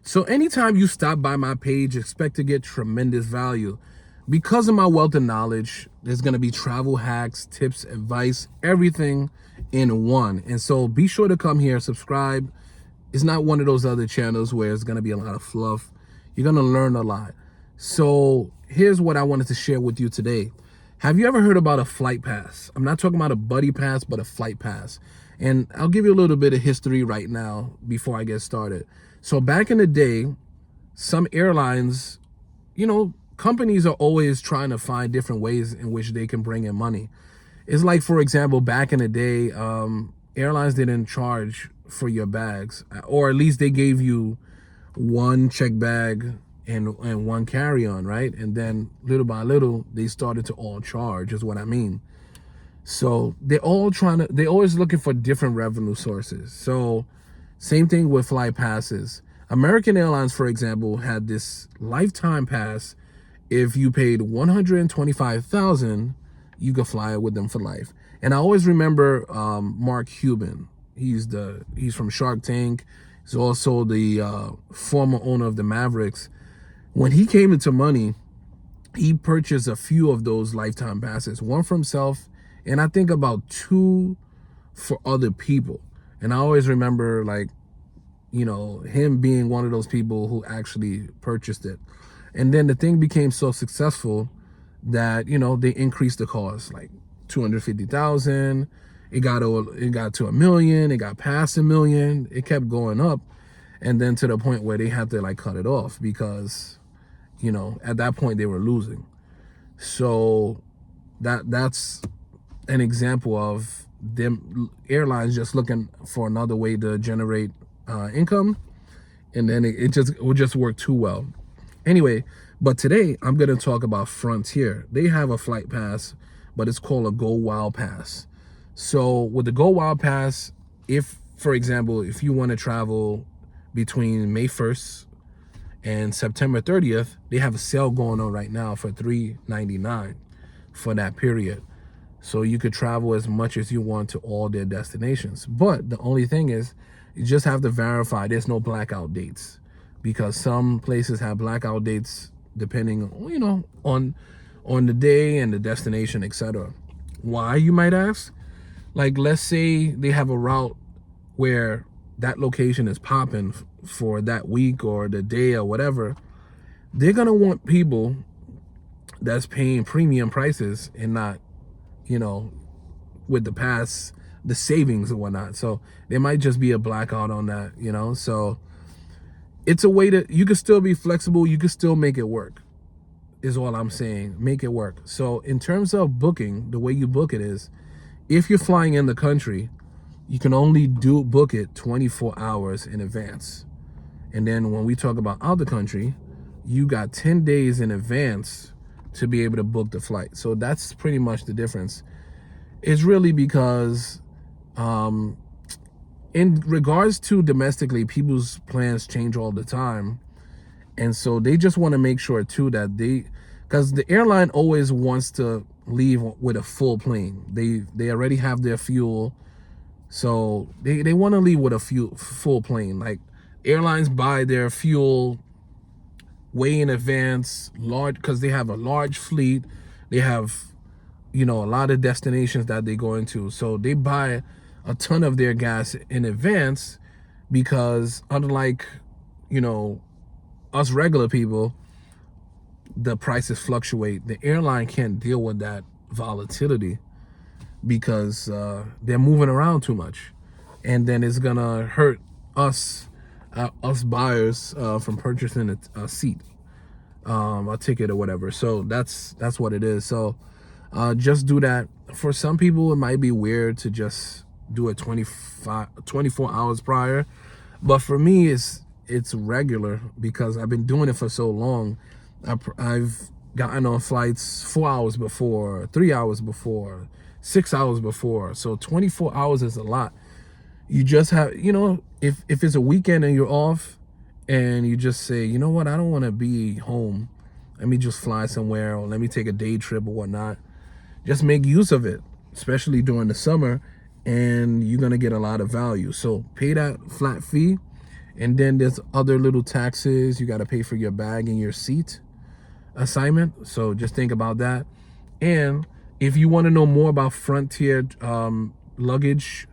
So anytime you stop by my page, expect to get tremendous value. Because of my wealth of knowledge, there's going to be travel hacks, tips, advice, everything in one. And so be sure to come here, subscribe. It's not one of those other channels where it's going to be a lot of fluff. You're going to learn a lot. So here's what I wanted to share with you today. Have you ever heard about a flight pass? I'm not talking about a buddy pass, but a flight pass. And I'll give you a little bit of history right now before I get started. So back in the day, some airlines, companies are always trying to find different ways in which they can bring in money. It's like, for example, back in the day, airlines didn't charge for your bags, or at least they gave you one check bag and one carry-on, right? And then little by little, they started to all charge, is what I mean. So they're always looking for different revenue sources. So same thing with flight passes. American Airlines, for example, had this lifetime pass. If you paid $125,000, you could fly with them for life. And I always remember Mark Cuban. He's from Shark Tank. He's also the former owner of the Mavericks. When he came into money, he purchased a few of those lifetime passes, one for himself, and I think about two for other people. And I always remember, him being one of those people who actually purchased it. And then the thing became so successful that, they increased the cost, like 250,000. It got to $1 million. It got past $1 million. It kept going up. And then to the point where they had to cut it off because, at that point they were losing. So that's an example of them airlines just looking for another way to generate income, and then it would just work too well. Anyway, but today I'm going to talk about Frontier. They have a flight pass, but it's called a Go Wild Pass. So with the Go Wild Pass, for example, if you want to travel between May 1st and September 30th, they have a sale going on right now for $399 for that period. So you could travel as much as you want to all their destinations. But the only thing is, you just have to verify there's no blackout dates, because some places have blackout dates depending on the day and the destination, etc. Why, you might ask? Like, let's say they have a route where that location is popping for that week or the day or whatever. They're gonna want people that's paying premium prices and not, with the pass, the savings and whatnot. So there might just be a blackout on that, so it's a way you can still be flexible. You can still make it work, is all I'm saying. Make it work. So in terms of booking, the way you book it is, if you're flying in the country, you can only book it 24 hours in advance. And then when we talk about out the country, you got 10 days in advance to be able to book the flight. So that's pretty much the difference. It's really because in regards to domestically, people's plans change all the time. And so they just want to make sure too that because the airline always wants to leave with a full plane. They already have their fuel. So they want to leave with a full plane. Like, airlines buy their fuel way in advance, because they have a large fleet. They have, a lot of destinations that they go into. So they buy a ton of their gas in advance, because unlike, us regular people, the prices fluctuate. The airline can't deal with that volatility because they're moving around too much. And then it's gonna hurt us buyers from purchasing a seat, a ticket or whatever. So that's what it is. So just do that. For some people, it might be weird to just do it 24 hours prior, but for me, it's regular because I've been doing it for so long. I've gotten on flights 4 hours before, 3 hours before, 6 hours before. So 24 hours is a lot. You just have, if it's a weekend and you're off and you just say, you know what, I don't want to be home. Let me just fly somewhere, or let me take a day trip or whatnot. Just make use of it, especially during the summer, and you're going to get a lot of value. So pay that flat fee And then there's other little taxes. You got to pay for your bag and your seat assignment. So just think about that. And if you want to know more about Frontier luggage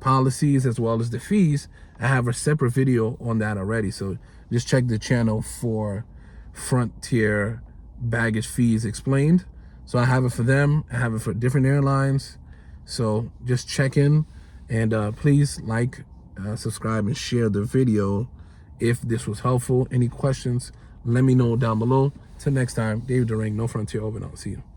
policies as well as the fees, I have a separate video on that already. So just check the channel for Frontier baggage fees explained. So I have it for them. I have it for different airlines. So just check in, and please like, subscribe, and share the video if this was helpful. Any questions, let me know down below. Till next time, David Durang, No Frontier, over and out. See you.